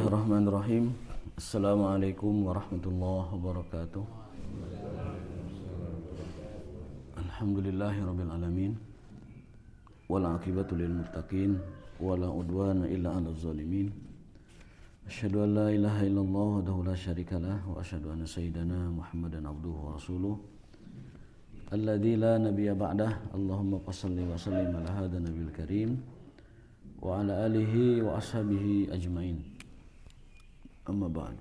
Bismillahirrahmanirrahim. Assalamualaikum warahmatullahi wabarakatuh. Alhamdulillahirabbil alamin. Wal aqibatu lil muttaqin wala udwana illa 'alal zalimin. Asyhadu an la ilaha illallah wahdahu la syarikalah wa asyhadu anna sayyidana Muhammadan abduhu wa rasuluh. Alladzi la nabiyya ba'dah. Allahumma shalli wa sallim ala hadzal nabiyil karim wa ala alihi wa ashabihi ajmain. Amma ba'du.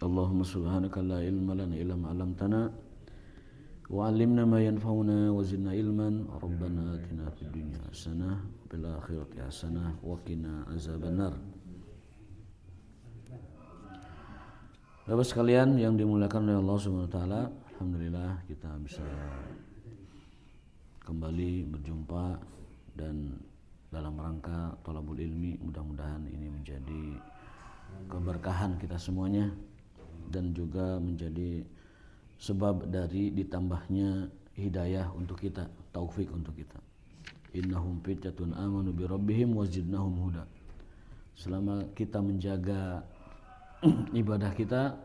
Allahumma subhanaka la ilma lana illa ma 'allamtana wa 'allimna ma yanfa'una wa zidna ilman. Rabbana atina fid dunya hasanah wa fil akhirati hasanah wa qina azabannar. Bapak sekalian yang dimuliakan oleh Allah Subhanahu wa taala, alhamdulillah kita bisa kembali berjumpa dan dalam rangka thalabul ilmi. Mudah-mudahan ini menjadi keberkahan kita semuanya dan juga menjadi sebab dari ditambahnya hidayah untuk kita, taufik untuk kita. Innahum fityatun amanu bi rabbihim wazidnahum huda. Selama kita menjaga ibadah kita,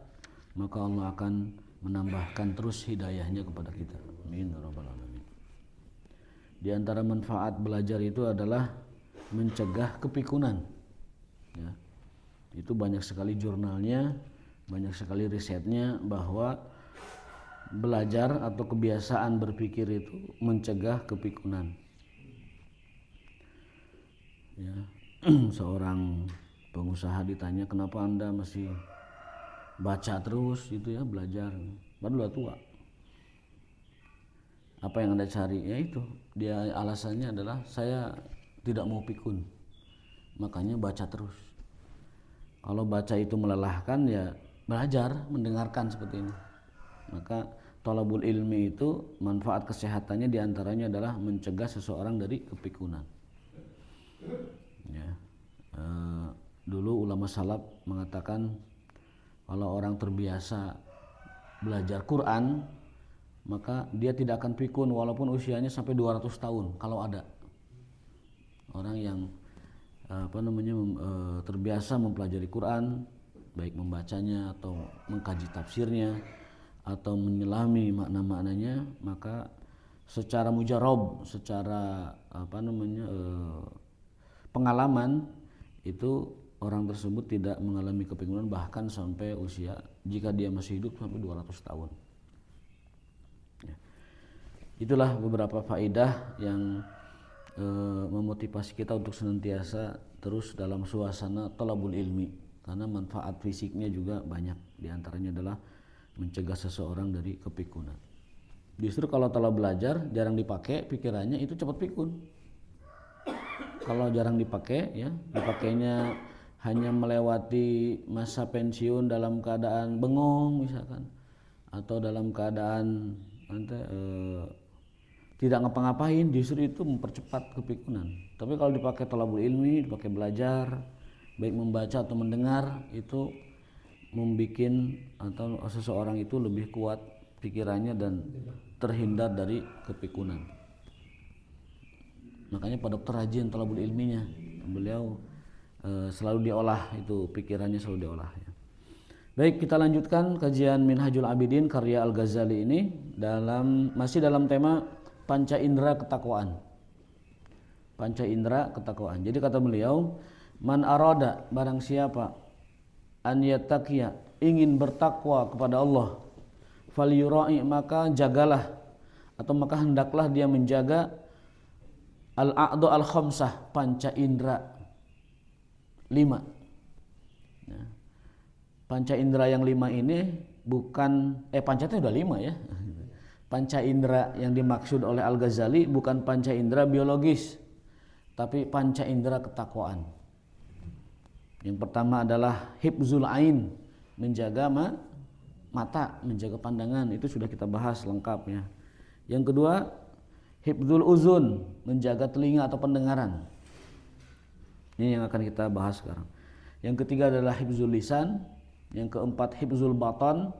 maka Allah akan menambahkan terus hidayahnya kepada kita. Amin ya rabbal alamin. Di antara manfaat belajar itu adalah mencegah kepikunan. Ya. Itu banyak sekali jurnalnya, banyak sekali risetnya bahwa belajar atau kebiasaan berpikir itu mencegah kepikunan. Ya. Seorang pengusaha ditanya, kenapa Anda masih baca terus itu ya, belajar, padahal udah tua. Apa yang Anda cari? Ya itu, dia alasannya adalah saya tidak mau pikun, makanya baca terus. Kalau baca itu melelahkan, ya belajar, mendengarkan seperti ini. Maka thalabul ilmi itu manfaat kesehatannya diantaranya adalah mencegah seseorang dari kepikunan. Ya. Dulu ulama salaf mengatakan kalau orang terbiasa belajar Quran, maka dia tidak akan pikun walaupun usianya sampai 200 tahun kalau ada orang yang terbiasa mempelajari Quran, baik membacanya atau mengkaji tafsirnya atau menyelami makna-maknanya, maka secara mujarab, secara pengalaman itu orang tersebut tidak mengalami kepikunan bahkan sampai usia, jika dia masih hidup, sampai 200 tahun. Ya. Itulah beberapa faedah yang memotivasi kita untuk senantiasa terus dalam suasana thalabul ilmi, karena manfaat fisiknya juga banyak. Di antaranya adalah mencegah seseorang dari kepikunan. Justru kalau telah belajar jarang dipakai pikirannya, itu cepat pikun. Kalau jarang dipakai, ya dipakainya hanya melewati masa pensiun dalam keadaan bengong misalkan, atau dalam keadaan tidak ngapa-ngapain, justru itu mempercepat kepikunan. Tapi kalau dipakai thalabul ilmi, dipakai belajar, baik membaca atau mendengar, itu membikin atau seseorang itu lebih kuat pikirannya dan terhindar dari kepikunan. Makanya Pak Dokter rajin thalabul ilminya, beliau selalu diolah, itu pikirannya selalu diolah. Ya. Baik, kita lanjutkan kajian Minhajul Abidin karya Al-Ghazali ini masih dalam tema panca indera ketakwaan. Panca indera ketakwaan. Jadi kata beliau, man arada, barang siapa, an yattaqiya, ingin bertakwa kepada Allah, falyura'i, maka jagalah atau maka hendaklah dia menjaga al-a'dha al-khamsah, panca indera 5. Ya. Panca indera yang 5 ini bukan panca itu udah 5 ya. Panca indera yang dimaksud oleh Al-Ghazali bukan panca indera biologis, tapi panca indera ketakwaan. Yang pertama adalah hifzul ain, menjaga mata, menjaga pandangan, itu sudah kita bahas lengkapnya. Yang kedua, hifzul uzun, menjaga telinga atau pendengaran. Ini yang akan kita bahas sekarang. Yang ketiga adalah hifzul lisan. Yang keempat hifzul batan,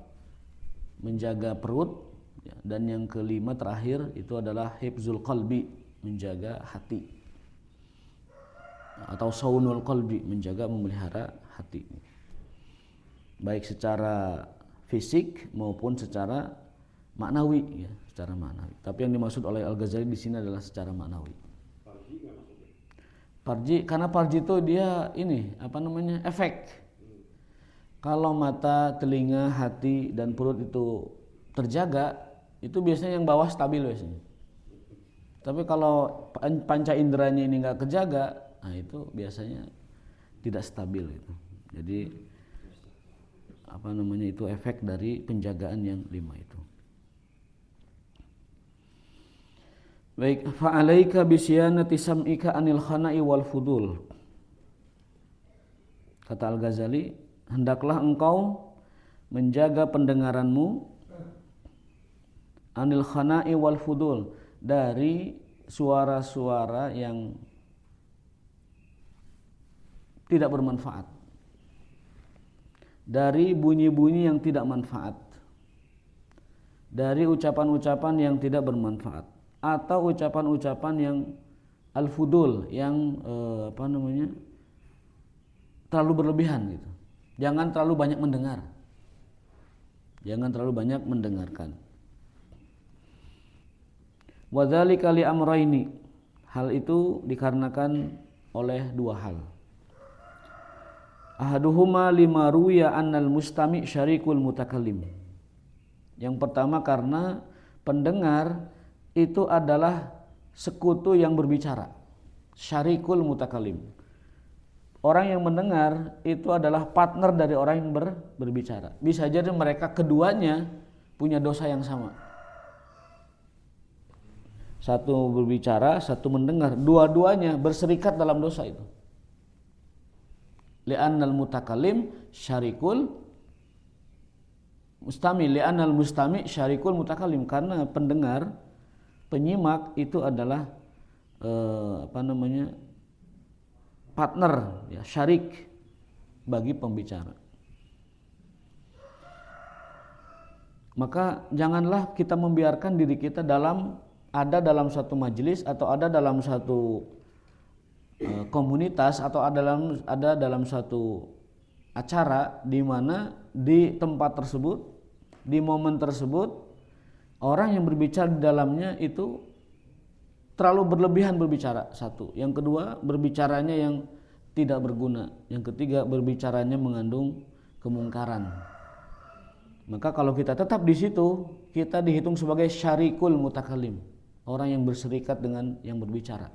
menjaga perut. Dan yang kelima terakhir itu adalah hifzul qalbi, menjaga hati. atau saunul qalbi, menjaga memelihara hati. Baik secara fisik maupun secara maknawi ya, secara maknawi. Tapi yang dimaksud oleh Al-Ghazali di sini adalah secara maknawi. Parji, karena parji itu dia ini efek. Kalau mata, telinga, hati dan perut itu terjaga, itu biasanya yang bawah stabil biasanya. Tapi kalau panca inderanya ini nggak kejaga, nah itu biasanya tidak stabil itu. Jadi itu efek dari penjagaan yang 5 itu. Baik, fa'alaika bisyanati sam'ika anil khana'i wal fudul. Kata Al-Ghazali, hendaklah engkau menjaga pendengaranmu anil khana'i wal fudul, dari suara-suara yang tidak bermanfaat, dari bunyi-bunyi yang tidak manfaat, dari ucapan-ucapan yang tidak bermanfaat, atau ucapan-ucapan yang al-fudul, yang terlalu berlebihan gitu. Jangan terlalu banyak mendengar. Jangan terlalu banyak mendengarkan. Wa dzalika li amrayni. Hal itu dikarenakan oleh 2 hal. Ahaduhuma lima ruya annal mustami' syarikul mutakallim. Yang pertama karena pendengar itu adalah sekutu yang berbicara. Syarikul mutakallim. Orang yang mendengar itu adalah partner dari orang yang berbicara. Bisa jadi mereka keduanya punya dosa yang sama. Satu berbicara, satu mendengar, dua-duanya berserikat dalam dosa itu. Li'annal mutakallim syarikul mustami, li'annal mustami syarikul mutakallim, karena pendengar, penyimak itu adalah partner ya, syarik bagi pembicara. Maka janganlah kita membiarkan diri kita ada dalam satu majelis atau ada dalam satu komunitas atau ada dalam satu acara di mana di tempat tersebut, di momen tersebut, orang yang berbicara di dalamnya itu terlalu berlebihan berbicara, satu. Yang kedua, berbicaranya yang tidak berguna. Yang ketiga, berbicaranya mengandung kemungkaran. Maka kalau kita tetap di situ, kita dihitung sebagai syarikul mutakallim, orang yang berserikat dengan yang berbicara.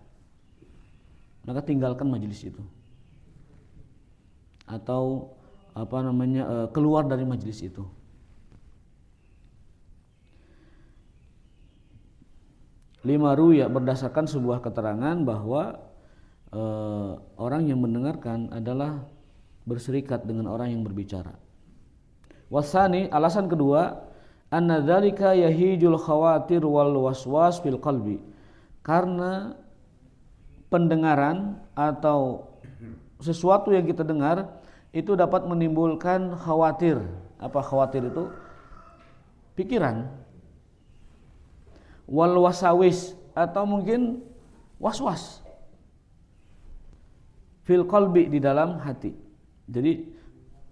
Maka tinggalkan majelis itu. Atau keluar dari majelis itu. Lima ruya, berdasarkan sebuah keterangan bahwa orang yang mendengarkan adalah berserikat dengan orang yang berbicara. Wasani, alasan kedua, anna dzalika yahijul khawatir wal waswas fil qalbi. Karena pendengaran atau sesuatu yang kita dengar itu dapat menimbulkan khawatir. Apa khawatir itu? Pikiran. Wal wasawis, atau mungkin waswas fil qalbi, di dalam hati. Jadi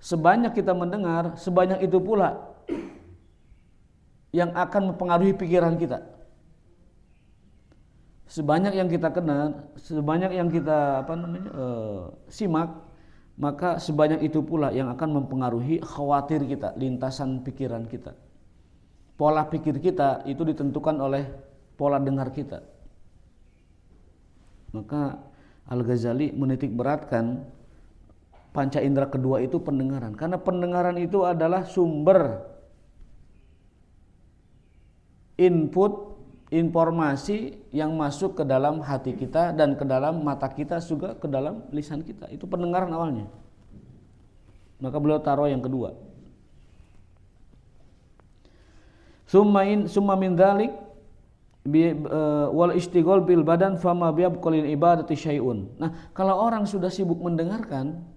sebanyak kita mendengar, sebanyak itu pula yang akan mempengaruhi pikiran kita. Sebanyak yang kita kenal, sebanyak yang kita simak, maka sebanyak itu pula yang akan mempengaruhi khawatir kita, lintasan pikiran kita. Pola pikir kita itu ditentukan oleh pola dengar kita. Maka Al-Ghazali menitik beratkan panca indera kedua itu pendengaran, karena pendengaran itu adalah sumber input informasi yang masuk ke dalam hati kita dan ke dalam mata kita, juga ke dalam lisan kita. Itu pendengaran awalnya. Maka beliau taruh yang kedua. Summa min dzalik wal istighol bil badan fama biabqalil ibadati syai'un. Nah, kalau orang sudah sibuk mendengarkan,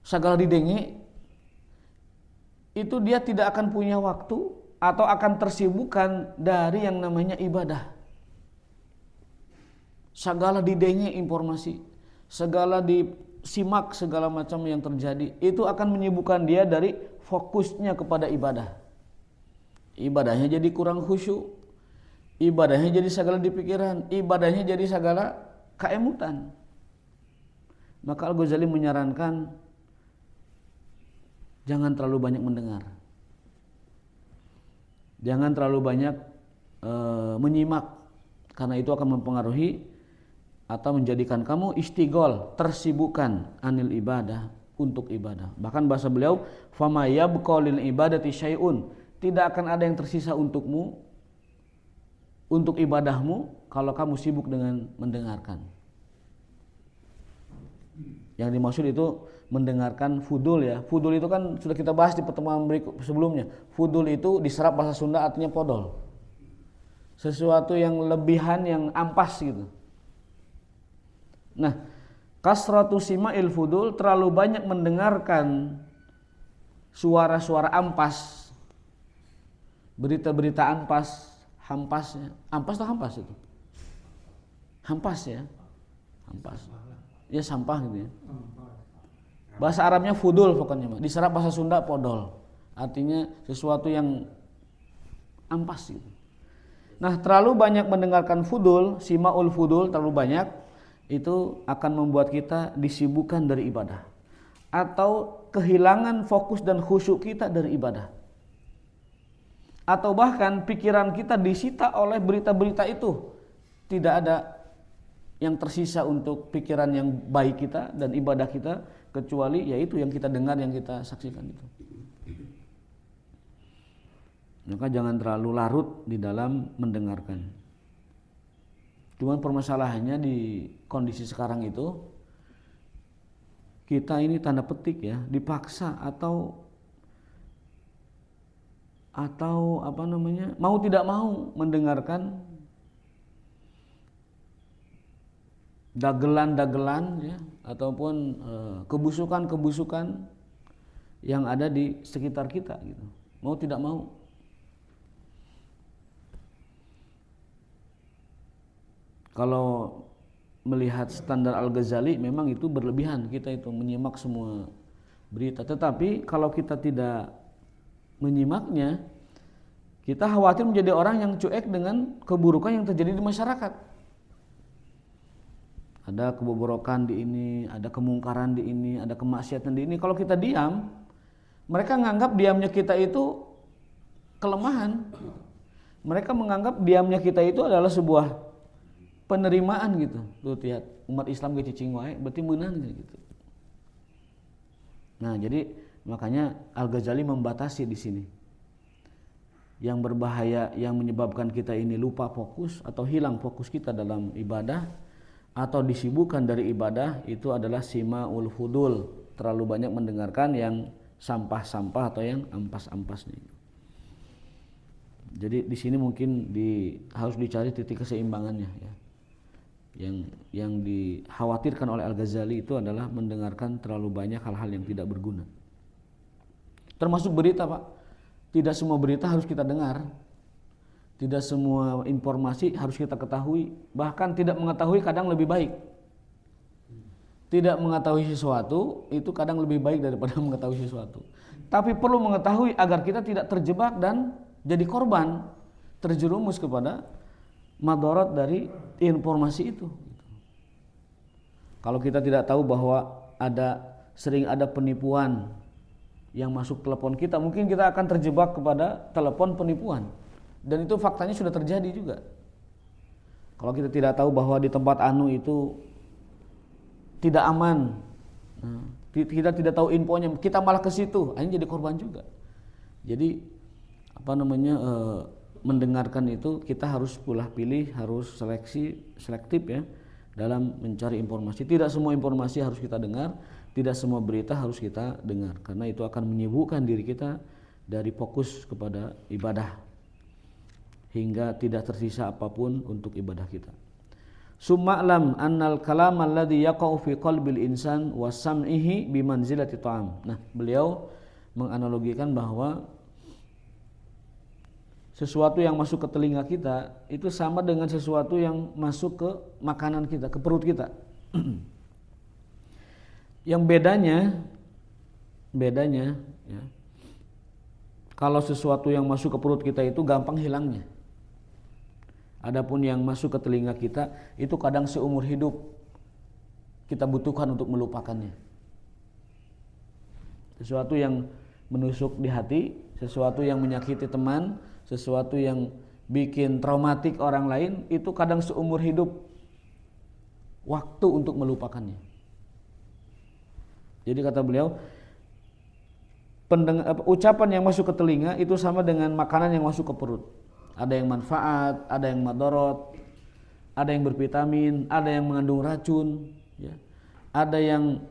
segala didenge, itu dia tidak akan punya waktu atau akan tersibukkan dari yang namanya ibadah. Segala didenge informasi, segala disimak, segala macam yang terjadi, itu akan menyibukkan dia dari fokusnya kepada ibadah. Ibadahnya jadi kurang khusyuk, ibadahnya jadi segala di pikiran, ibadahnya jadi segala keemutan. Maka Al-Ghazali menyarankan jangan terlalu banyak mendengar, jangan terlalu banyak menyimak, karena itu akan mempengaruhi atau menjadikan kamu istighol, tersibukkan anil ibadah, untuk ibadah. Bahkan bahasa beliau, fama yabqa lil ibadati syai'un, tidak akan ada yang tersisa untukmu, untuk ibadahmu, kalau kamu sibuk dengan mendengarkan. Yang dimaksud itu mendengarkan fudul ya. Fudul itu kan sudah kita bahas di pertemuan sebelumnya. Fudul itu diserap bahasa Sunda artinya podol, sesuatu yang lebihan, yang ampas gitu. Nah, kasratu sima'il fudul, terlalu banyak mendengarkan suara-suara ampas, berita-berita ampas, hampasnya. Ampas atau hampas itu? Hampas ya. Hampas. Ya sampah gitu ya. Bahasa Arabnya fudul pokoknya, diserap bahasa Sunda podol. Artinya sesuatu yang ampas gitu. Nah, terlalu banyak mendengarkan fudul, sima'ul fudul, terlalu banyak, itu akan membuat kita disibukkan dari ibadah, atau kehilangan fokus dan khusyuk kita dari ibadah, atau bahkan pikiran kita disita oleh berita-berita itu, tidak ada yang tersisa untuk pikiran yang baik kita dan ibadah kita, kecuali yaitu yang kita dengar, yang kita saksikan itu. Maka jangan terlalu larut di dalam mendengarkan. Cuman permasalahannya di kondisi sekarang itu, kita ini tanda petik ya, dipaksa atau mau tidak mau mendengarkan dagelan-dagelan ya, ataupun kebusukan-kebusukan yang ada di sekitar kita gitu. Mau tidak mau. Kalau melihat standar Al-Ghazali, memang itu berlebihan kita itu menyimak semua berita. Tetapi kalau kita tidak menyimaknya, kita khawatir menjadi orang yang cuek dengan keburukan yang terjadi di masyarakat. Ada kebobrokan di ini, ada kemungkaran di ini, ada kemaksiatan di ini. Kalau kita diam, mereka menganggap diamnya kita itu kelemahan. Mereka menganggap diamnya kita itu adalah sebuah penerimaan gitu. Tuh lihat, umat Islam ge cicing wae berarti meunang gitu. Nah, jadi makanya Al-Ghazali membatasi di sini. Yang berbahaya, yang menyebabkan kita ini lupa fokus atau hilang fokus kita dalam ibadah atau disibukkan dari ibadah, itu adalah sima'ul fudul, terlalu banyak mendengarkan yang sampah-sampah atau yang ampas-ampasnya. Jadi di sini mungkin harus dicari titik keseimbangannya ya. Yang dikhawatirkan oleh Al-Ghazali itu adalah mendengarkan terlalu banyak hal-hal yang tidak berguna. Termasuk berita, Pak. Tidak semua berita harus kita dengar. Tidak semua informasi harus kita ketahui. Bahkan tidak mengetahui kadang lebih baik. Tidak mengetahui sesuatu itu kadang lebih baik daripada mengetahui sesuatu. Tapi perlu mengetahui agar kita tidak terjebak dan jadi korban, terjerumus kepada madarat dari informasi itu. Kalau kita tidak tahu bahwa sering ada penipuan yang masuk telepon kita, mungkin kita akan terjebak kepada telepon penipuan, dan itu faktanya sudah terjadi juga. Kalau kita tidak tahu bahwa di tempat anu itu tidak aman, kita tidak tahu infonya, kita malah ke situ, akhirnya jadi korban juga. Jadi mendengarkan itu kita harus pula pilih, harus selektif ya dalam mencari informasi. Tidak semua informasi harus kita dengar, tidak semua berita harus kita dengar, karena itu akan menyibukkan diri kita dari fokus kepada ibadah hingga tidak tersisa apapun untuk ibadah kita. Summa'lam annal kalam alladhi yaqa'u fi qalbil insan wa sam'ihi bimanzilati ta'am. Nah, beliau menganalogikan bahwa sesuatu yang masuk ke telinga kita itu sama dengan sesuatu yang masuk ke makanan kita, ke perut kita. Yang bedanya ya, kalau sesuatu yang masuk ke perut kita itu gampang hilangnya. Adapun yang masuk ke telinga kita itu kadang seumur hidup kita butuhkan untuk melupakannya. Sesuatu yang menusuk di hati, sesuatu yang menyakiti teman, sesuatu yang bikin traumatik orang lain, itu kadang seumur hidup waktu untuk melupakannya. Jadi kata beliau, ucapan yang masuk ke telinga itu sama dengan makanan yang masuk ke perut. Ada yang manfaat, ada yang madorot, ada yang bervitamin, ada yang mengandung racun, ya. Ada yang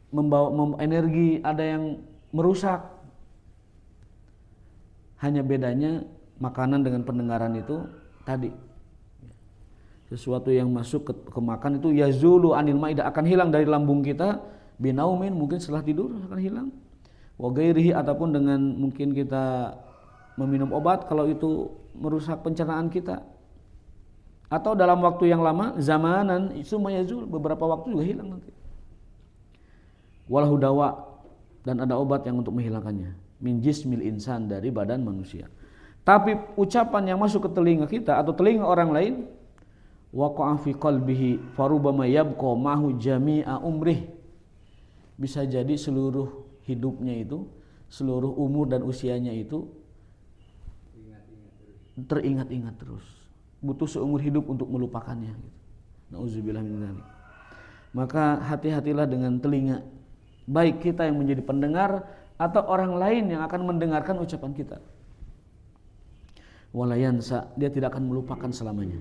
membawa energi, ada yang merusak. Hanya bedanya makanan dengan pendengaran itu tadi. Sesuatu yang masuk ke makan itu yazulu anil maidah, akan hilang dari lambung kita, binaumin, mungkin setelah tidur akan hilang. Wa ghairihi, ataupun dengan mungkin kita meminum obat kalau itu merusak pencernaan kita. Atau dalam waktu yang lama, zamanan summa yazul, beberapa waktu juga hilang nanti. Walahu dawa, dan ada obat yang untuk menghilangkannya. Min jismil insan, dari badan manusia. Tapi ucapan yang masuk ke telinga kita atau telinga orang lain, waqa'a fi qalbihi farubama yabqa mahu jami'a umrih, bisa jadi seluruh hidupnya itu, seluruh umur dan usianya itu teringat-ingat terus. Butuh seumur hidup untuk melupakannya. Nauzubillah min dzalik. Maka hati-hatilah dengan telinga, baik kita yang menjadi pendengar atau orang lain yang akan mendengarkan ucapan kita. Walayansa, dia tidak akan melupakan selamanya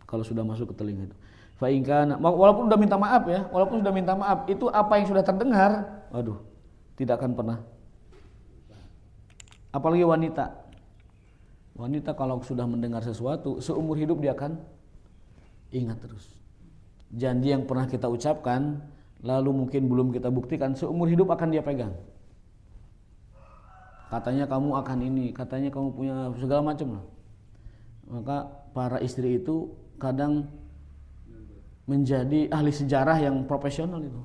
kalau sudah masuk ke telinga itu. Fa in kana, walaupun sudah minta maaf ya, walaupun sudah minta maaf, itu apa yang sudah terdengar, waduh, tidak akan pernah. Apalagi wanita. Wanita kalau sudah mendengar sesuatu, seumur hidup dia akan ingat terus. Janji yang pernah kita ucapkan, lalu mungkin belum kita buktikan, seumur hidup akan dia pegang. Katanya kamu akan ini, katanya kamu punya segala macam lah. Maka para istri itu kadang menjadi ahli sejarah yang profesional itu.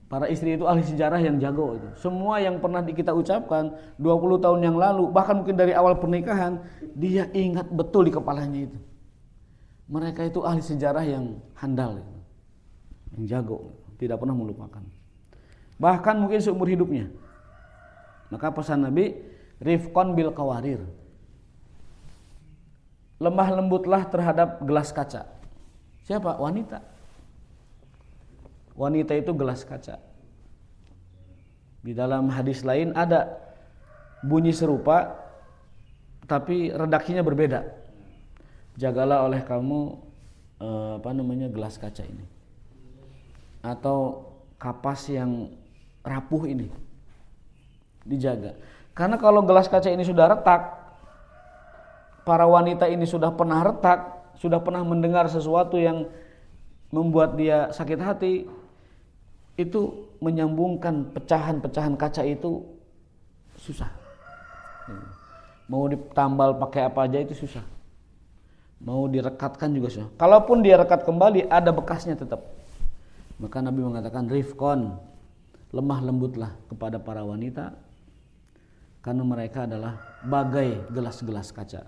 Para istri itu ahli sejarah yang jago itu. Semua yang pernah kita ucapkan 20 tahun yang lalu, bahkan mungkin dari awal pernikahan, dia ingat betul di kepalanya itu. Mereka itu ahli sejarah yang handal itu. Yang jago, tidak pernah melupakan. Bahkan mungkin seumur hidupnya. Maka pesan Nabi, rifqan bil qawarir. Lemah lembutlah terhadap gelas kaca. Siapa? Wanita. Wanita itu gelas kaca. Di dalam hadis lain ada bunyi serupa, tapi redaksinya berbeda. Jagalah oleh kamu gelas kaca ini, atau kapas yang rapuh ini, dijaga. Karena kalau gelas kaca ini sudah retak, para wanita ini sudah pernah retak, sudah pernah mendengar sesuatu yang membuat dia sakit hati, itu menyambungkan pecahan-pecahan kaca itu susah. Mau ditambal pakai apa aja itu susah. Mau direkatkan juga susah. Kalaupun dia rekat kembali, ada bekasnya tetap. Maka Nabi mengatakan rifqon, lemah lembutlah kepada para wanita, karena mereka adalah bagai gelas-gelas kaca.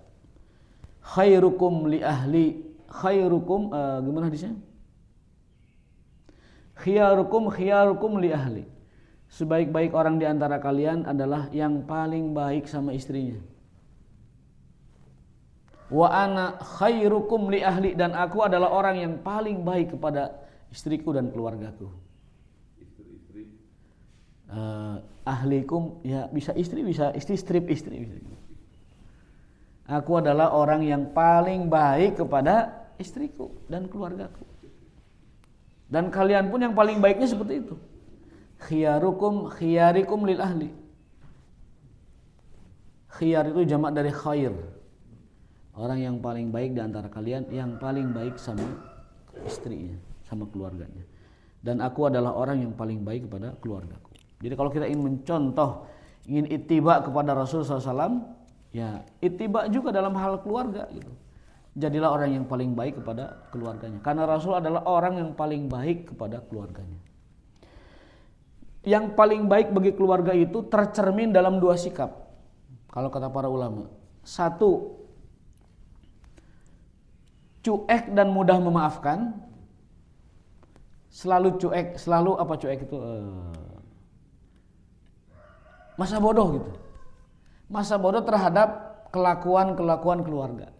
Khairukum li ahli, khairukum gimana hadisnya? Khiyarukum li ahli. Sebaik-baik orang di antara kalian adalah yang paling baik sama istrinya. Wa ana khairukum li ahli, dan aku adalah orang yang paling baik kepada istriku dan keluargaku. Ahlikum, ya bisa istri, bisa strip istri. Aku adalah orang yang paling baik kepada istriku dan keluargaku. Dan kalian pun yang paling baiknya seperti itu. Khiyarikum lil ahli. Khiyar itu jamak dari khair. Orang yang paling baik di antara kalian, yang paling baik sama istrinya, sama keluarganya. Dan aku adalah orang yang paling baik kepada keluargaku. Jadi kalau kita ingin mencontoh, ingin ittiba kepada Rasul SAW, ya ittiba juga dalam hal keluarga gitu. Jadilah orang yang paling baik kepada keluarganya. Karena Rasul adalah orang yang paling baik kepada keluarganya. yang paling baik bagi keluarga itu tercermin dalam dua sikap. Kalau kata para ulama, satu, cuek dan mudah memaafkan. Selalu cuek, selalu apa cuek itu? Masa bodoh gitu. Masa bodoh terhadap kelakuan keluarga.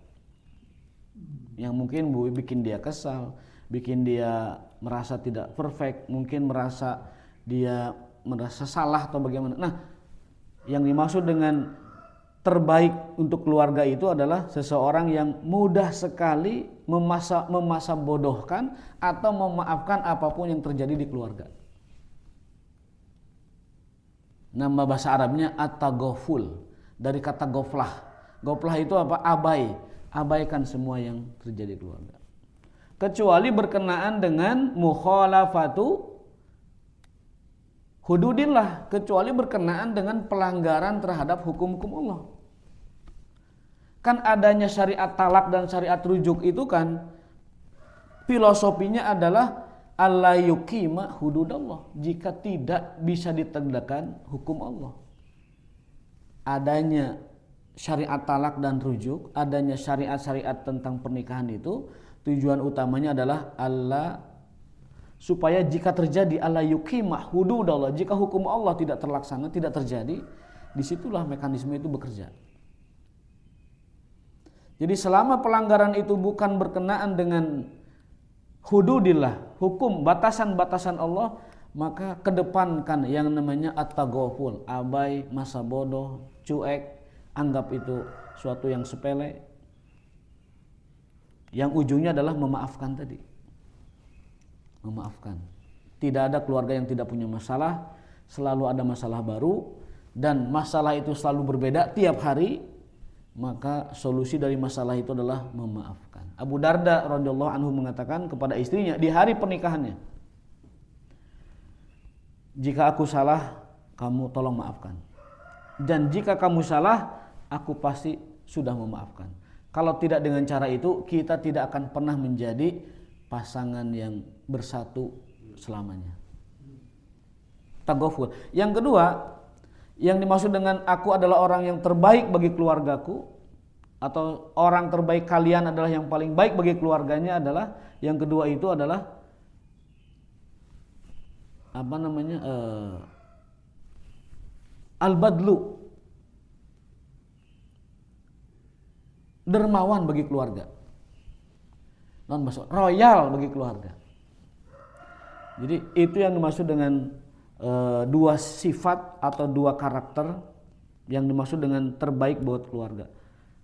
Yang mungkin bikin dia kesal, bikin dia merasa tidak perfect, mungkin merasa dia merasa salah atau bagaimana. Nah, yang dimaksud dengan terbaik untuk keluarga itu adalah seseorang yang mudah sekali memasa bodohkan atau memaafkan apapun yang terjadi di keluarga. Nama bahasa Arabnya at-taghaful, dari kata goflah. Goflah itu apa? Abai. Abaikan semua yang terjadi di keluarga. Kecuali berkenaan dengan mukhalafatu hududillah, kecuali berkenaan dengan pelanggaran terhadap hukum-hukum Allah. Kan adanya syariat talak dan syariat rujuk itu kan filosofinya adalah alla yuqima hududallah, jika tidak bisa ditegakkan hukum Allah. Adanya syariat talak dan rujuk, adanya syariat-syariat tentang pernikahan itu tujuan utamanya adalah Allah, supaya jika terjadi alla yuqima hududallah, jika hukum Allah tidak terlaksana, tidak terjadi, disitulah mekanisme itu bekerja. Jadi selama pelanggaran itu bukan berkenaan dengan hududillah, hukum batasan-batasan Allah, maka kedepankan yang namanya at-taghaful, abai, masa bodoh, cuek, anggap itu suatu yang sepele, yang ujungnya adalah memaafkan tadi. Memaafkan. Tidak ada keluarga yang tidak punya masalah, selalu ada masalah baru, dan masalah itu selalu berbeda tiap hari. Maka solusi dari masalah itu adalah memaafkan. Abu Darda radhiyallahu anhu mengatakan kepada istrinya di hari pernikahannya, jika aku salah, kamu tolong maafkan. Dan jika kamu salah, aku pasti sudah memaafkan. Kalau tidak dengan cara itu, kita tidak akan pernah menjadi pasangan yang bersatu selamanya. Taghaful. Yang kedua, yang dimaksud dengan aku adalah orang yang terbaik bagi keluargaku, atau orang terbaik kalian adalah yang paling baik bagi keluarganya, adalah yang kedua itu adalah al-badlu, dermawan bagi keluarga, royal bagi keluarga. Jadi itu yang dimaksud dengan dua sifat atau dua karakter yang dimaksud dengan terbaik buat keluarga.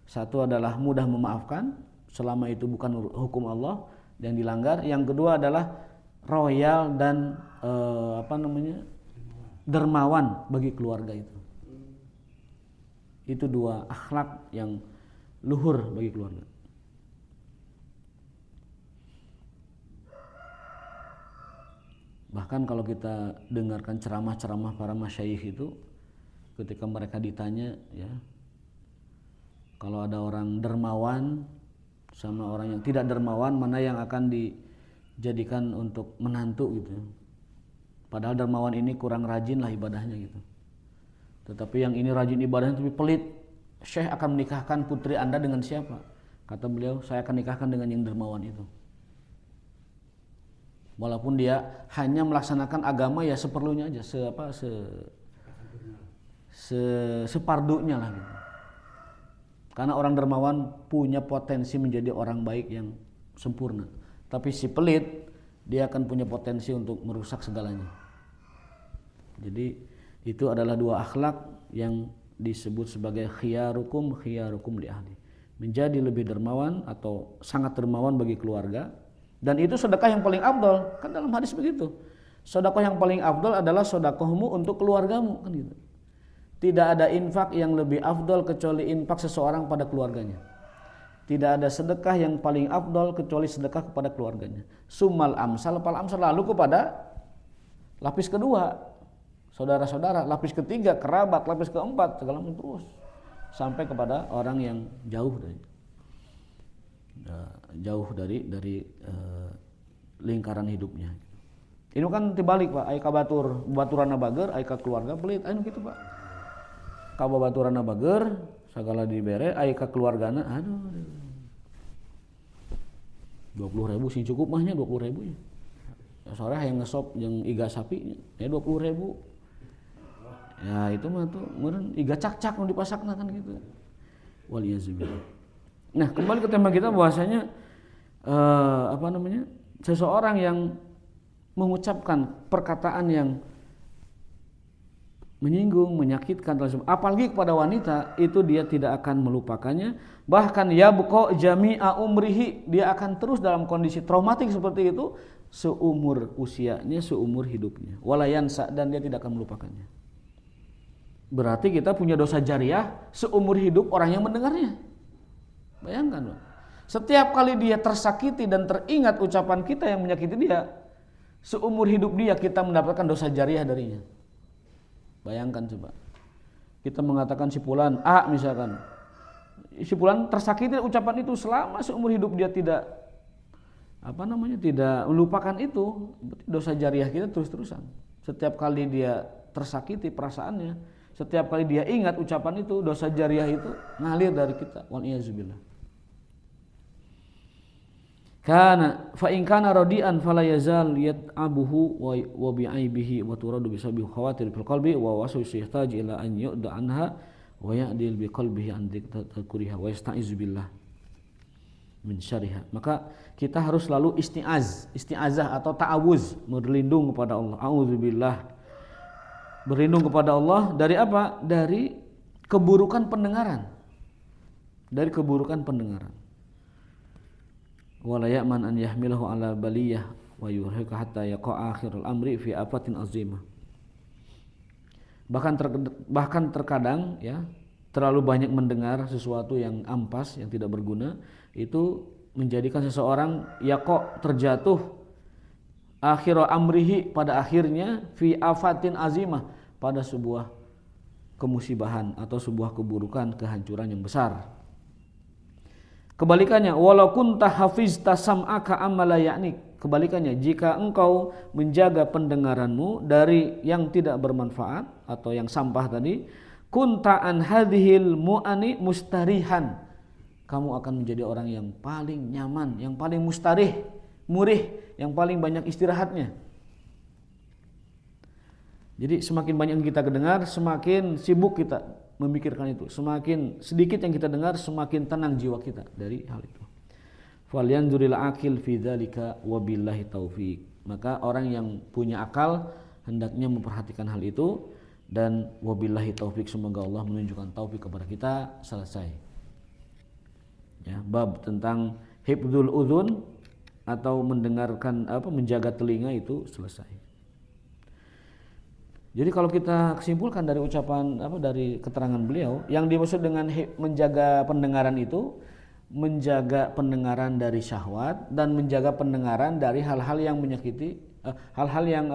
Satu adalah mudah memaafkan selama itu bukan hukum Allah yang dilanggar. Yang kedua adalah royal dan dermawan bagi keluarga itu. Itu dua akhlak yang luhur bagi keluarga. Bahkan kalau kita dengarkan ceramah-ceramah para masyayikh itu, ketika mereka ditanya, ya, kalau ada orang dermawan sama orang yang tidak dermawan, mana yang akan dijadikan untuk menantu gitu. Padahal dermawan ini kurang rajin lah ibadahnya gitu. Tetapi yang ini rajin ibadahnya tapi pelit. Syekh akan menikahkan putri Anda dengan siapa? Kata beliau, saya akan nikahkan dengan yang dermawan itu. Walaupun dia hanya melaksanakan agama ya seperlunya aja, separdunya lah gitu. Karena orang dermawan punya potensi menjadi orang baik yang sempurna. Tapi si pelit, dia akan punya potensi untuk merusak segalanya. Jadi itu adalah dua akhlak yang disebut sebagai khiyarukum li ahli. Menjadi lebih dermawan atau sangat dermawan bagi keluarga. Dan itu sedekah yang paling afdal, kan dalam hadis begitu. Sedekah yang paling afdal adalah sedekahmu untuk keluargamu, kan gitu. Tidak ada infak yang lebih afdal kecuali infak seseorang pada keluarganya. Tidak ada sedekah yang paling afdal kecuali sedekah kepada keluarganya. Sumal amsal lalu kepada lapis kedua, saudara-saudara, lapis ketiga kerabat, lapis keempat segala macam terus sampai kepada orang yang jauh dari lingkaran hidupnya. Ini kan tibalik Pak, aya kabatur baturana bager, aya ka keluarga pelit, anu kitu Pak. Ka baturana bager, sagala dibere, aya ka keluargana, aduh. 20.000 sing cukup mahnya 20.000 nya. Ya sore hayang ngesop jeung iga sapi ya 20.000. Ya itu mah tuh meureun iga cak-cak nu dipasakna kan gitu. Waliyazubillah. Nah, kembali ke tema kita bahwasanya seseorang yang mengucapkan perkataan yang menyinggung, menyakitkan, apalagi kepada wanita, itu dia tidak akan melupakannya. Bahkan yabqa jami'a umrihi, dia akan terus dalam kondisi traumatik seperti itu seumur usianya, seumur hidupnya. Wala yansa, dan dia tidak akan melupakannya. Berarti kita punya dosa jariah seumur hidup orang yang mendengarnya. Bayangkan loh. Setiap kali dia tersakiti dan teringat ucapan kita yang menyakiti dia, seumur hidup dia kita mendapatkan dosa jariah darinya. Bayangkan coba. Kita mengatakan si fulan A misalkan. Si fulan tersakiti ucapan itu selama seumur hidup dia tidak tidak melupakan itu, dosa jariah kita terus-terusan. Setiap kali dia tersakiti perasaannya, setiap kali dia ingat ucapan itu, dosa jariah itu ngalir dari kita. Waliyazubillah. Kana fa in kana radian fala yazal yat'abuhu wa bi'aibihi wa turadu bi sababi khawatir fil qalbi wa waswis yahtaj ila an yu'da anha wa ya'dil bi qalbihi an dzikriha wa yasta'izu billah min syarriha. Maka kita harus selalu isti'azah atau ta'awuz, berlindung kepada Allah. Auzubillah. Berlindung kepada Allah dari apa? Dari keburukan pendengaran. Dari keburukan pendengaran. Wala ya'man an yahmilahu ala baliyah wa yurhiqa hatta yaqa akhirul amri fi afatin azimah. Bahkan terkadang ya, terlalu banyak mendengar sesuatu yang ampas, yang tidak berguna, itu menjadikan seseorang yaqa, terjatuh akhirul amrihi, pada akhirnya fi afatin azimah, pada sebuah kemusibahan atau sebuah keburukan, kehancuran yang besar. Kebalikannya, walau kunta hafizta sam'aka amma la ya'nik. Kebalikannya, jika engkau menjaga pendengaranmu dari yang tidak bermanfaat atau yang sampah tadi, kunta an hadhil mu'ani mustarihan. Kamu akan menjadi orang yang paling nyaman, yang paling mustarih, murih, yang paling banyak istirahatnya. Jadi semakin banyak yang kita dengar, semakin sibuk kita memikirkan itu. Semakin sedikit yang kita dengar, semakin tenang jiwa kita dari hal itu. Falyanzuril aqil fi dzalika wabillahi taufik. Maka orang yang punya akal hendaknya memperhatikan hal itu, dan wabillahi taufik, semoga Allah menunjukkan taufik kepada kita. Selesai. Ya, bab tentang hifdzul udzun atau mendengarkan menjaga telinga itu selesai. Jadi kalau kita kesimpulkan dari ucapan dari keterangan beliau, yang dimaksud dengan menjaga pendengaran itu menjaga pendengaran dari syahwat dan menjaga pendengaran dari hal-hal yang menyakiti, hal-hal yang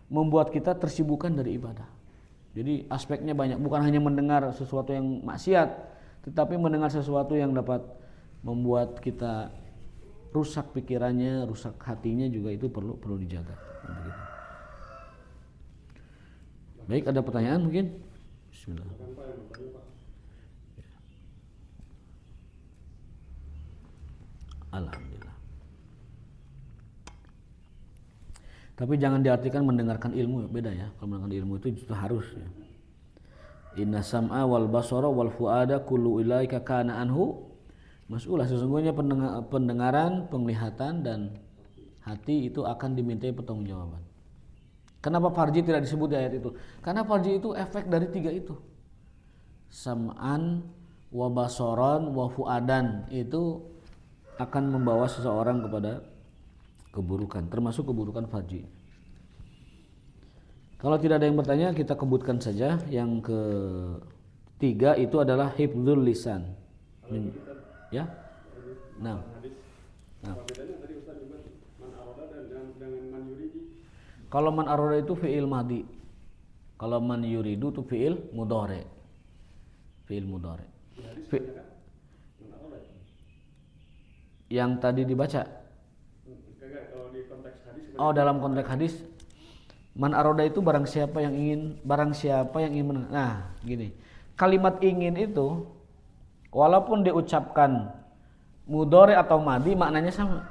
membuat kita tersibukkan dari ibadah. Jadi aspeknya banyak, bukan hanya mendengar sesuatu yang maksiat, tetapi mendengar sesuatu yang dapat membuat kita rusak pikirannya, rusak hatinya juga, itu perlu dijaga. Begitu. Baik, ada pertanyaan mungkin? Bismillah. Alhamdulillah. Tapi jangan diartikan mendengarkan ilmu, beda ya. Kalau mendengarkan ilmu itu justru harus ya. Inna sam'a wal basara wal fuada kullu ilaika kana anhu mas'ulah. Sesungguhnya pendengaran, penglihatan dan hati itu akan dimintai pertanggungjawaban. Kenapa farji tidak disebut di ayat itu? Karena farji itu efek dari tiga itu. Sam'an, wa basoran, wa fuadan, itu akan membawa seseorang kepada keburukan, termasuk keburukan farji. Kalau tidak ada yang bertanya, kita kebutkan saja. Yang ketiga itu adalah hifdzul lisan. Ya? Nah. Kalau man arada itu fi'il madhi. Kalau man yuridu itu fi'il mudhari. Fi'il mudhari. Yang tadi dibaca. Oh, dalam konteks hadis Man aroda itu barang siapa yang ingin menang. Nah, gini. Kalimat ingin itu walaupun diucapkan mudhari atau madi maknanya sama.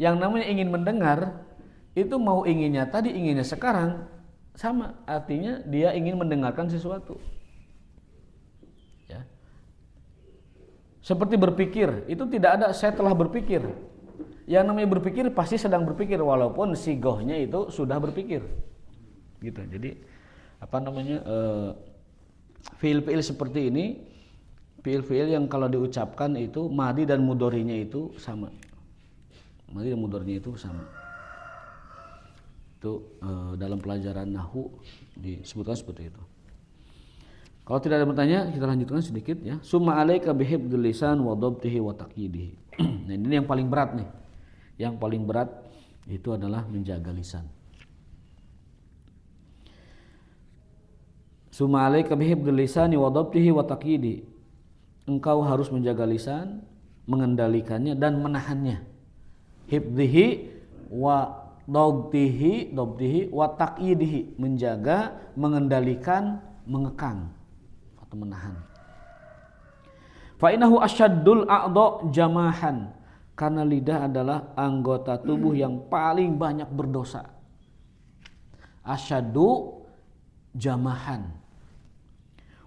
Yang namanya ingin mendengar itu mau inginnya tadi, inginnya sekarang sama. Artinya dia ingin mendengarkan sesuatu. Ya. Seperti berpikir, itu tidak ada saya telah berpikir. Yang namanya berpikir pasti sedang berpikir walaupun sigohnya itu sudah berpikir, gitu. Jadi fiil-fiil seperti ini, fiil-fiil yang kalau diucapkan itu madi dan mudhari'nya itu sama. Madi dan mudhari'nya itu sama. Itu dalam pelajaran nahwu disebutkan seperti itu. Kalau tidak ada bertanya, kita lanjutkan sedikit ya. Summa 'alaika bihifdzil lisan wa dhabtihi wa taqyidihi. Nah, ini yang paling berat nih. Yang paling berat itu adalah menjaga lisan. Summa 'alaika bihifdzil lisani wa dhabtihi wa taqyidihi. Engkau harus menjaga lisan, mengendalikannya dan menahannya. Hifdzihi wa dhabtihi wa taqyidihi, menjaga, mengendalikan, mengekang atau menahan. Fa innahu asyaddul a'dha jamahan, karena lidah adalah anggota tubuh yang paling banyak berdosa. Asyaddu jamahan.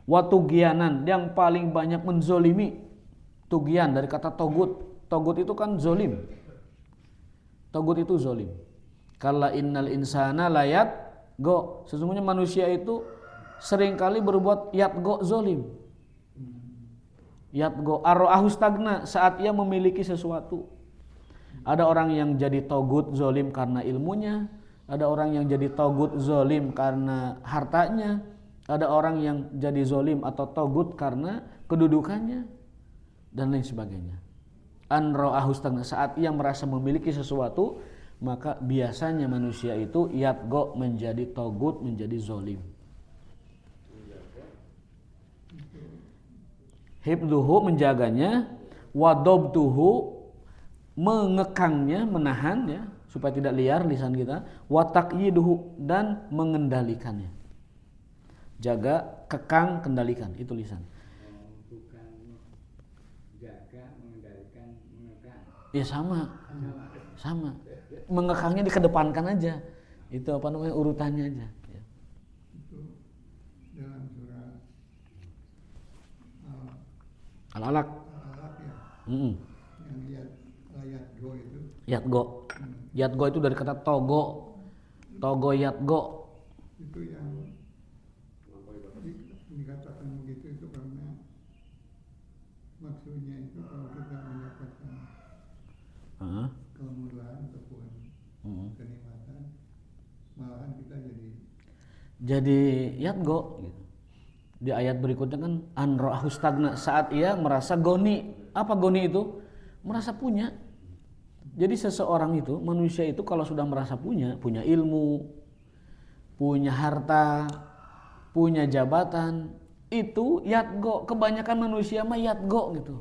Wa tugyanan, yang paling banyak menzolimi. Tugyan dari kata togut. Togut itu kan zolim. Togut itu zolim. Kalla innal insana layat go. Sesungguhnya manusia itu seringkali berbuat yatgo, zolim. Yatgo arro'ahu stagna, saat ia memiliki sesuatu. Ada orang yang jadi togut zolim karena ilmunya, ada orang yang jadi togut zolim karena hartanya, ada orang yang jadi zolim atau togut karena kedudukannya dan lain sebagainya. Anro'ahu stagna, saat ia merasa memiliki sesuatu, maka biasanya manusia itu yatgo, menjadi togut, menjadi zolim. Hibduhu, menjaganya, wadobtuhu, mengekangnya, menahannya supaya tidak liar lisan kita, wataqyiduhu, dan mengendalikannya. Jaga, kekang, kendalikan, itu lisan. Bukan jaga, mengendalikan, mengekang. Ya sama. Mengekangnya dikedepankan aja. Itu urutannya aja. Ya. Itu dalam surah Al-Alaq. Ya. Yang yatgo itu. Yatgo itu dari kata togo. Togo yatgo. Itu yang dikatakan begitu itu karena maksudnya itu kalau kita mendapatkan kemudahan ataupun kenikmatan, malahan kita jadi yatgo gitu. Di ayat berikutnya kan anro'ahu stagna, saat ia merasa goni. Apa goni itu? Merasa punya. Jadi seseorang itu, manusia itu kalau sudah merasa punya ilmu, punya harta, punya jabatan, itu yatgo. Kebanyakan manusia mah yatgo gitu.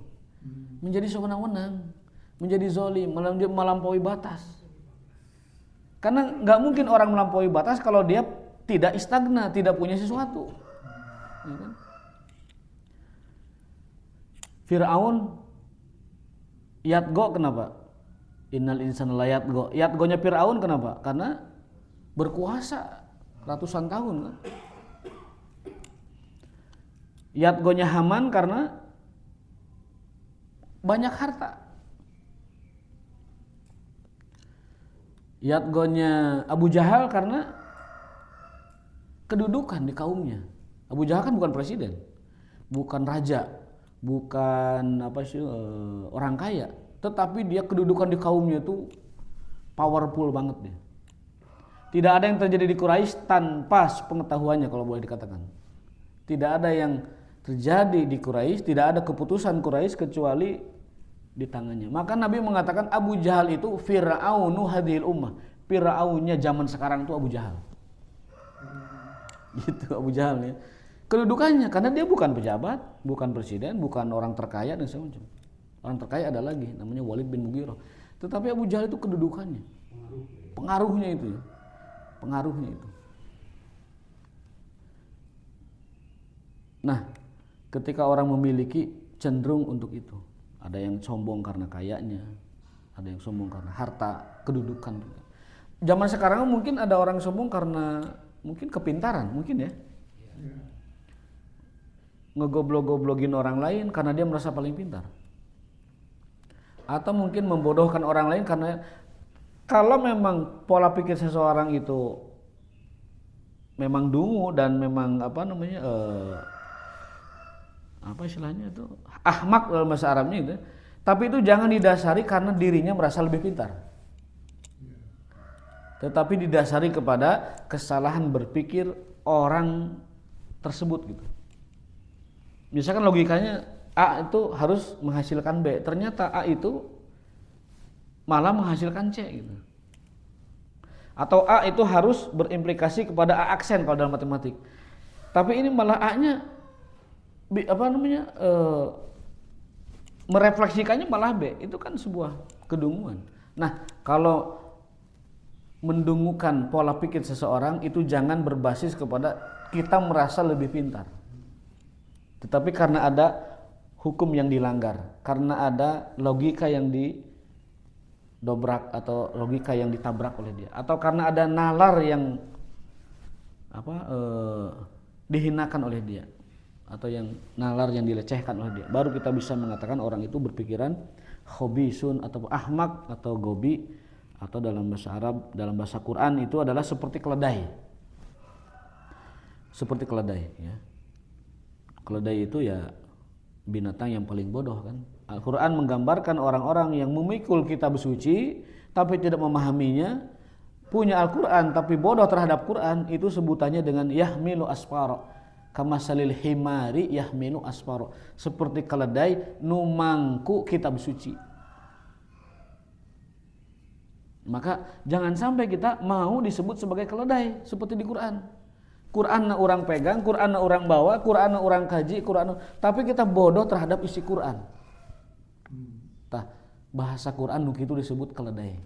Menjadi sewenang-wenang, menjadi zolim, melampaui batas. Karena nggak mungkin orang melampaui batas kalau dia tidak istagna, tidak punya sesuatu. Ya kan? Fir'aun yatgo kenapa? Innal insana la yatgo. Yatgonya Fir'aun kenapa? Karena berkuasa ratusan tahun kan. Yatgonya Haman karena banyak harta. Yatgonya Abu Jahal karena kedudukan di kaumnya. Abu Jahal kan bukan presiden, bukan raja, bukan orang kaya, tetapi dia kedudukan di kaumnya itu powerful banget dia. Tidak ada yang terjadi di Quraisy tanpa pengetahuannya, kalau boleh dikatakan. Tidak ada yang terjadi di Quraisy, tidak ada keputusan Quraisy kecuali di tangannya. Maka Nabi mengatakan Abu Jahal itu Fir'aunu hadhil ummah. Fir'aunnya zaman sekarang itu Abu Jahal. Gitu Abu Jahal ya. Kedudukannya karena dia bukan pejabat, bukan presiden, bukan orang terkaya dan semacam. Orang terkaya ada lagi namanya Walid bin Mughirah. Tetapi Abu Jahal itu kedudukannya, pengaruhnya itu. pengaruhnya itu. Nah, ketika orang memiliki cenderung untuk itu. Ada yang sombong karena kayanya, ada yang sombong karena harta, kedudukan. Zaman sekarang mungkin ada orang sombong karena mungkin kepintaran, mungkin ya. Ngegoblok-goblogin orang lain karena dia merasa paling pintar. Atau mungkin membodohkan orang lain karena kalau memang pola pikir seseorang itu memang dungu dan memang apa istilahnya itu ahmak dalam bahasa Arabnya itu, tapi itu jangan didasari karena dirinya merasa lebih pintar, tetapi didasari kepada kesalahan berpikir orang tersebut gitu. Misalkan logikanya A itu harus menghasilkan B, ternyata A itu malah menghasilkan C gitu. Atau A itu harus berimplikasi kepada A aksen kalau dalam matematik, tapi ini malah A-nya merefleksikannya malah B. Itu kan sebuah kedunguan. Nah, kalau mendungukan pola pikir seseorang itu jangan berbasis kepada kita merasa lebih pintar, tetapi karena ada hukum yang dilanggar, karena ada logika yang didobrak atau logika yang ditabrak oleh dia, atau karena ada nalar yang dihinakan oleh dia, atau yang nalar yang dilecehkan oleh dia, baru kita bisa mengatakan orang itu berpikiran khobisun atau ahmak atau gobi, atau dalam bahasa Arab, dalam bahasa Quran itu adalah seperti keledai. Seperti keledai ya. Keledai itu ya binatang yang paling bodoh kan. Al-Quran menggambarkan orang-orang yang memikul kitab suci tapi tidak memahaminya, punya Al-Quran tapi bodoh terhadap Quran, itu sebutannya dengan yahmilu asfara. Kamasalil himari yahmilu asfaro, seperti keledai numangku kitab suci. Maka jangan sampai kita mau disebut sebagai keledai seperti di Quran. Quran orang pegang, Quran orang bawa, Quran orang kaji, tapi kita bodoh terhadap isi Quran. Bahasa Quran itu disebut keledai.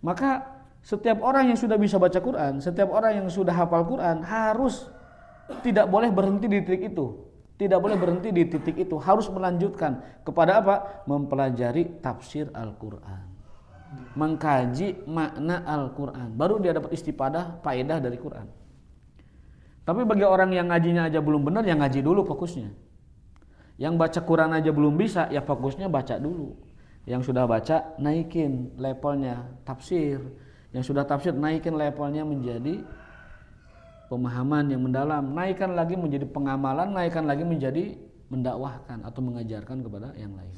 Maka setiap orang yang sudah bisa baca Quran, setiap orang yang sudah hafal Quran harus tidak boleh berhenti di titik itu. Tidak boleh berhenti di titik itu, harus melanjutkan kepada apa? Mempelajari tafsir Al-Quran, mengkaji makna Al-Quran, baru dia dapat istifadah, faedah dari Quran. Tapi bagi orang yang ngajinya aja belum benar, yang ngaji dulu fokusnya. Yang baca Quran aja belum bisa, ya fokusnya baca dulu. Yang sudah baca, naikin levelnya tafsir. Yang sudah tafsir, naikin levelnya menjadi pemahaman yang mendalam, naikkan lagi menjadi pengamalan, naikkan lagi menjadi mendakwahkan atau mengajarkan kepada yang lain.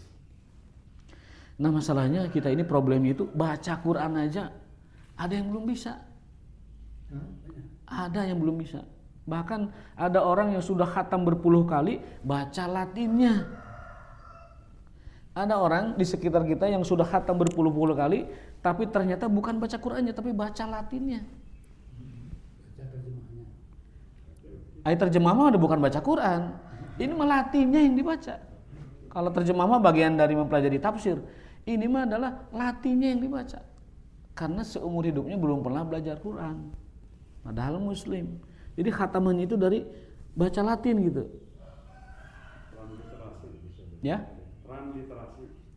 Nah, masalahnya kita ini problemnya itu baca Quran aja ada yang belum bisa. Ada yang belum bisa. Bahkan ada orang yang sudah khatam berpuluh kali baca Latinnya. Ada orang di sekitar kita yang sudah khatam berpuluh-puluh kali, tapi ternyata bukan baca Qurannya, tapi baca Latinnya. Ayat terjemah mah bukan baca Quran, ini mah Latinnya yang dibaca. Kalau terjemah mah bagian dari mempelajari tafsir, ini mah adalah Latinnya yang dibaca. Karena seumur hidupnya belum pernah belajar Quran, padahal Muslim. Jadi khatamannya itu dari baca Latin gitu. Ya?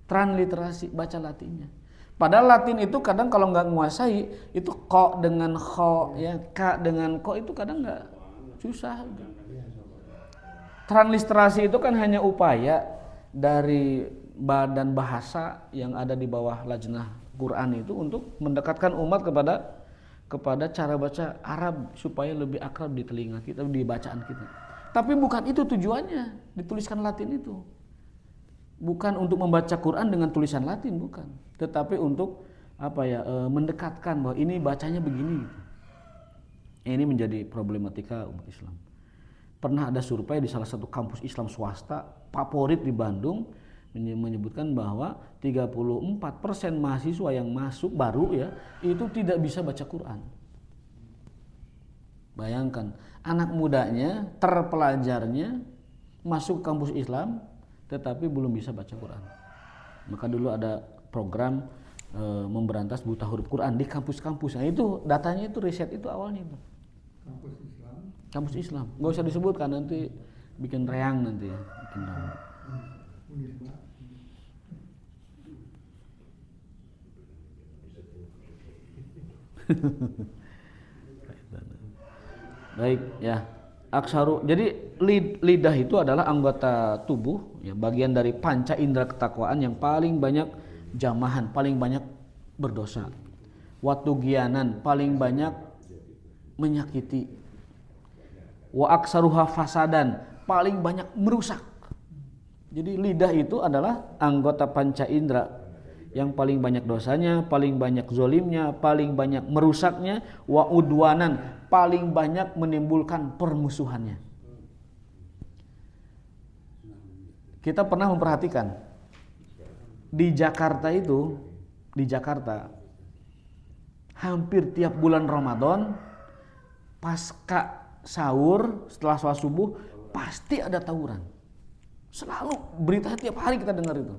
Transliterasi baca Latinnya. Padahal Latin itu kadang kalau nggak menguasai itu ko dengan kho ya, ka dengan ko itu kadang nggak susah. Transliterasi itu kan hanya upaya dari badan bahasa yang ada di bawah lajnah Quran itu untuk mendekatkan umat kepada cara baca Arab supaya lebih akrab di telinga kita, di bacaan kita. Tapi bukan itu tujuannya dituliskan Latin itu. Bukan untuk membaca Quran dengan tulisan Latin, bukan. Tetapi untuk mendekatkan bahwa ini bacanya begini. Ini menjadi problematika umat Islam. Pernah ada survei di salah satu kampus Islam swasta favorit di Bandung menyebutkan bahwa 34% mahasiswa yang masuk baru ya itu tidak bisa baca Quran. Bayangkan, anak mudanya, terpelajarnya masuk kampus Islam tetapi belum bisa baca Quran. Maka dulu ada program memberantas buta huruf Quran di kampus-kampus. Nah itu datanya itu riset itu awalnya itu. Kampus Islam. Kampus Islam. Nggak usah disebutkan nanti bikin reang nanti ya. Bikin reang. Unisba. Baik ya. Aksaru. Jadi lidah itu adalah anggota tubuh ya, bagian dari panca indera ketakwaan yang paling banyak jamahan, paling banyak berdosa. Watugianan, paling banyak menyakiti. Wa aksaruha fasadan, paling banyak merusak. Jadi lidah itu adalah anggota panca indera yang paling banyak dosanya, paling banyak zolimnya, paling banyak merusaknya. Wa udwanan, paling banyak menimbulkan permusuhannya. Kita pernah memperhatikan di Jakarta itu, di Jakarta hampir tiap bulan Ramadan pasca sahur setelah sholat subuh pasti ada tawuran. Selalu berita tiap hari kita dengar itu.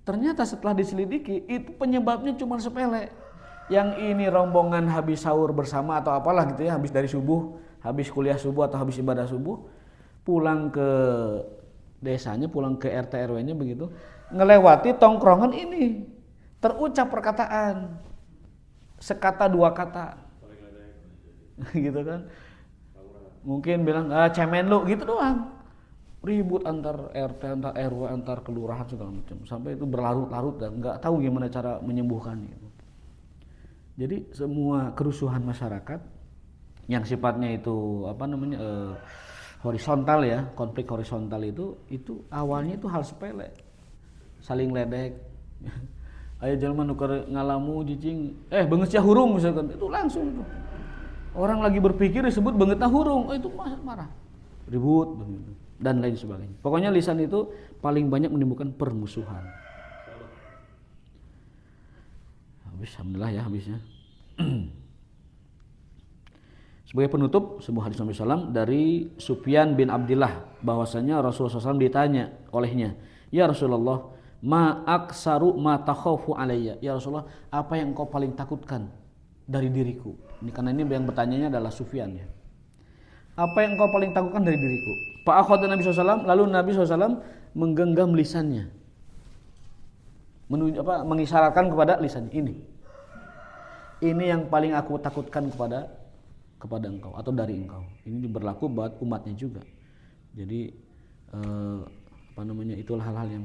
Ternyata setelah diselidiki itu penyebabnya cuma sepele. Yang ini rombongan habis sahur bersama atau apalah gitu ya, habis dari subuh, habis kuliah subuh atau habis ibadah subuh, pulang ke desanya, pulang ke RT RW-nya begitu, ngelewati tongkrongan ini, terucap perkataan sekata dua kata, gitu kan? Mungkin bilang cemen lu gitu doang, ribut antar RT, antar RW, antar kelurahan segala macam, sampai itu berlarut-larut dan nggak tahu gimana cara menyembuhkannya. Jadi semua kerusuhan masyarakat yang sifatnya itu horizontal ya, konflik horizontal itu awalnya itu hal sepele, saling ledek. Ayo jelema nuker ngalamu cicing, beungeusnya hurung misalkan, itu langsung itu. Orang lagi berpikir disebut beungeutna hurung, itu marah, ribut begitu dan lain sebagainya. Pokoknya lisan itu paling banyak menimbulkan permusuhan. Habis, alhamdulillah ya habisnya. Sebagai penutup sebuah hadis Nabi SAW dari Sufyan bin Abdillah bahwasanya Rasulullah SAW ditanya olehnya, ya Rasulullah, ma aksaru ma takhafu alayya, ya Rasulullah, apa yang engkau paling takutkan dari diriku? Ini karena ini yang bertanyanya adalah Sufyan ya. Apa yang engkau paling takutkan dari diriku? Pak akhwat Nabi SAW, lalu Nabi SAW menggenggam lisannya, mengisyaratkan kepada lisannya, ini yang paling aku takutkan kepada engkau atau dari engkau. Ini berlaku buat umatnya juga. Jadi itulah hal-hal yang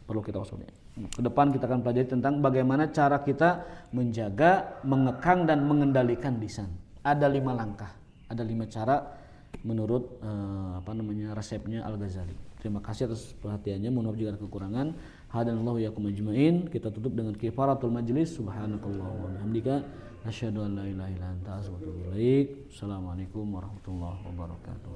perlu kita waspadai. Ke depan kita akan pelajari tentang bagaimana cara kita menjaga, mengekang dan mengendalikan lisan. Ada 5 langkah, ada 5 cara menurut resepnya Al-Ghazali. Terima kasih atas perhatiannya. Mohon maaf jika ada kekurangan. Hadanallahu iyyakum ajmain. Kita tutup dengan kifaratul majlis. Subhanakallahumma wa bihamdika asyhadu an la ilaha illa anta astaghfiruka wa atubu ilaik. Assalamualaikum warahmatullahi wabarakatuh.